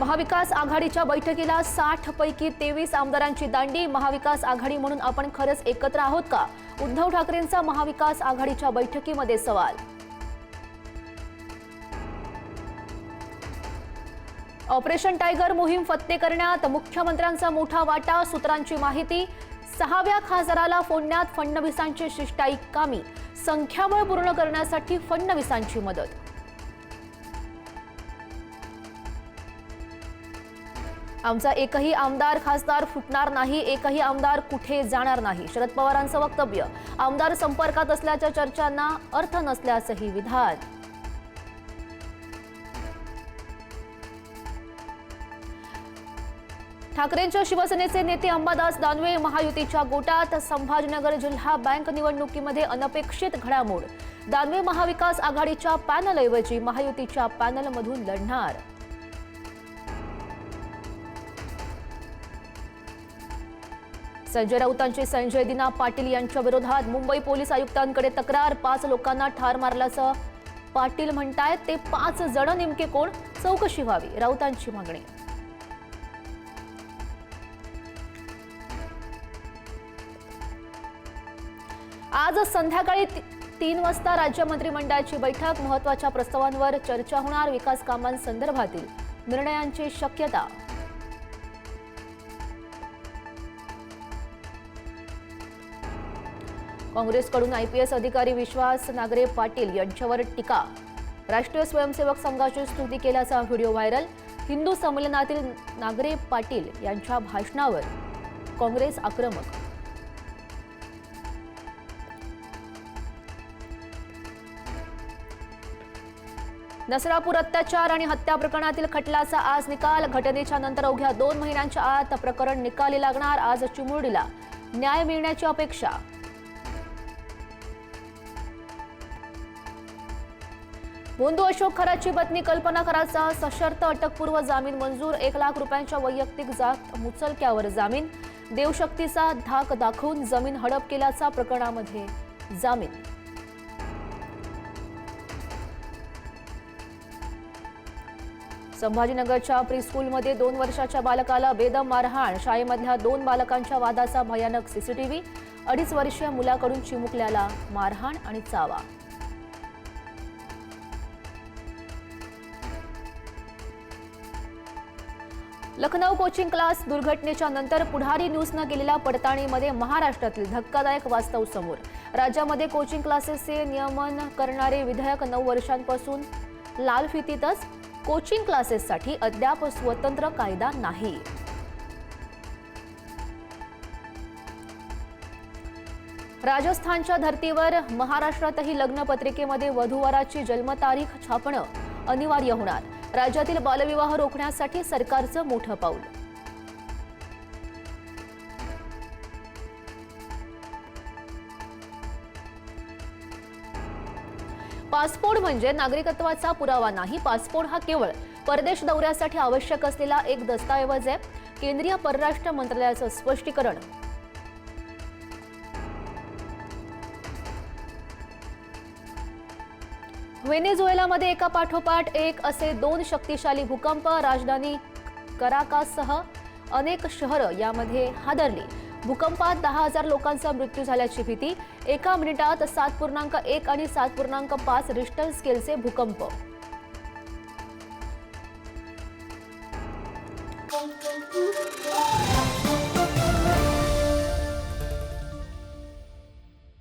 महाविकास आघाडीच्या बैठकीला 60 पैकी 23 आमदारांची दांडी। महाविकास आघाडी म्हणून आपण खरंच एकत्र आहोत का? उद्धव ठाकरेंचा महाविकास आघाडीच्या बैठकीमध्ये सवाल। ऑपरेशन टायगर मोहीम फत्ते करण्यात मुख्यमंत्र्यांचा मोठा वाटा। सूत्रांची माहिती, 6व्या खासदाराला फोडण्यात फडणवीसांची शिष्टाई कामी। संख्याबळ पूर्ण करण्यासाठी फडणवीसांची मदत। आमचा एकही आमदार खासदार फुटणार नाही, एकही आमदार कुठे जाणार नाही, शरद पवारांचं वक्तव्य। आमदार संपर्कात असल्याच्या चर्चांना अर्थ नसल्याचंही विधान। ठाकरेंच्या शिवसेनेचे नेते अंबादास दानवे महायुतीच्या गोटात। संभाजीनगर जिल्हा बँक निवडणुकीमध्ये अनपेक्षित घडामोड। दानवे महाविकास आघाडीच्या पॅनलऐवजी महायुतीच्या पॅनलमधून लढणार। संजय राऊतांची संजय दिना पाटील यांच्या विरोधात मुंबई पोलीस आयुक्तांकडे तक्रार। 5 लोकांना ठार मारल्याचं पाटील म्हणतायत, ते 5 जण नेमके कोण? चौकशी व्हावी, राऊतांची मागणी। आज संध्याकाळी 3 वाजता राज्य मंत्रिमंडळाची बैठक। महत्त्वाच्या प्रस्तावांवर चर्चा होणार। विकास कामांसंदर्भातील निर्णयांची शक्यता। काँग्रेसकडून आयपीएस अधिकारी विश्वास नागरे पाटील यांच्यावर टीका। राष्ट्रीय स्वयंसेवक संघाची स्तुती केल्याचा व्हिडिओ व्हायरल। हिंदू संमेलनातील नागरे पाटील यांच्या भाषणावर काँग्रेस आक्रमक। नसरापूर अत्याचार आणि हत्या प्रकरणातील खटल्याचा आज निकाल। घटनेच्या नंतर अवघ्या 2 महिन्यांच्या आत प्रकरण निकाली लागणार। आज चिमुरडीला न्याय मिळण्याची अपेक्षा। भोंदू अशोक खराची पत्नी कल्पना खराचा सशर्त अटकपूर्व जामीन मंजूर। 1 लाख रुपयांच्या वैयक्तिक जात मुचलक्यावर जामीन। देवशक्तीचा धाक दाखवून जमीन हडप केल्याचा प्रकरणामध्ये जामीन। संभाजीनगरच्या प्रीस्कूलमध्ये 2 वर्षाच्या बालकाला बेदम मारहाण। शाळेमधल्या 2 बालकांच्या वादाचा भयानक सीसीटीव्ही। 2.5 वर्षीय मुलाकडून चिमुकल्याला मारहाण आणि चावा। लखनौ कोचिंग क्लास दुर्घटनेच्या नंतर पुढारी न्यूजनं केलेल्या पडताळणीमध्ये महाराष्ट्रातील धक्कादायक वास्तव समोर। राज्यामध्ये कोचिंग क्लासेसचे नियमन करणारे विधेयक 9 वर्षांपासून लाल फितीतच। कोचिंग क्लासेससाठी अद्याप स्वतंत्र कायदा नाही। राजस्थानच्या धर्तीवर महाराष्ट्रातही लग्नपत्रिकेमध्ये वधूवराची जन्मतारीख छापणं अनिवार्य होणार। राज्यातील बालविवाह रोखण्यासाठी सरकारचं मोठं पाऊल। पासपोर्ट म्हणजे नागरिकत्वाचा पुरावा नाही। पासपोर्ट हा केवळ परदेश दौऱ्यासाठी आवश्यक असलेला एक दस्तऐवज आहे। केंद्रीय परराष्ट्र मंत्रालयाचं स्पष्टीकरण। व्हेनेझुएलामध्ये एका पाठोपाठ एक असे 2 शक्तिशाली भूकंप। राजधानी कराकाससह अनेक शहरं यामध्ये हादरली। भूकंपात 10,000 लोकांचा मृत्यू झाल्याची भीती। 1 मिनिटात 7.1 आणि 7.5 रिश्टर स्केलचे भूकंप।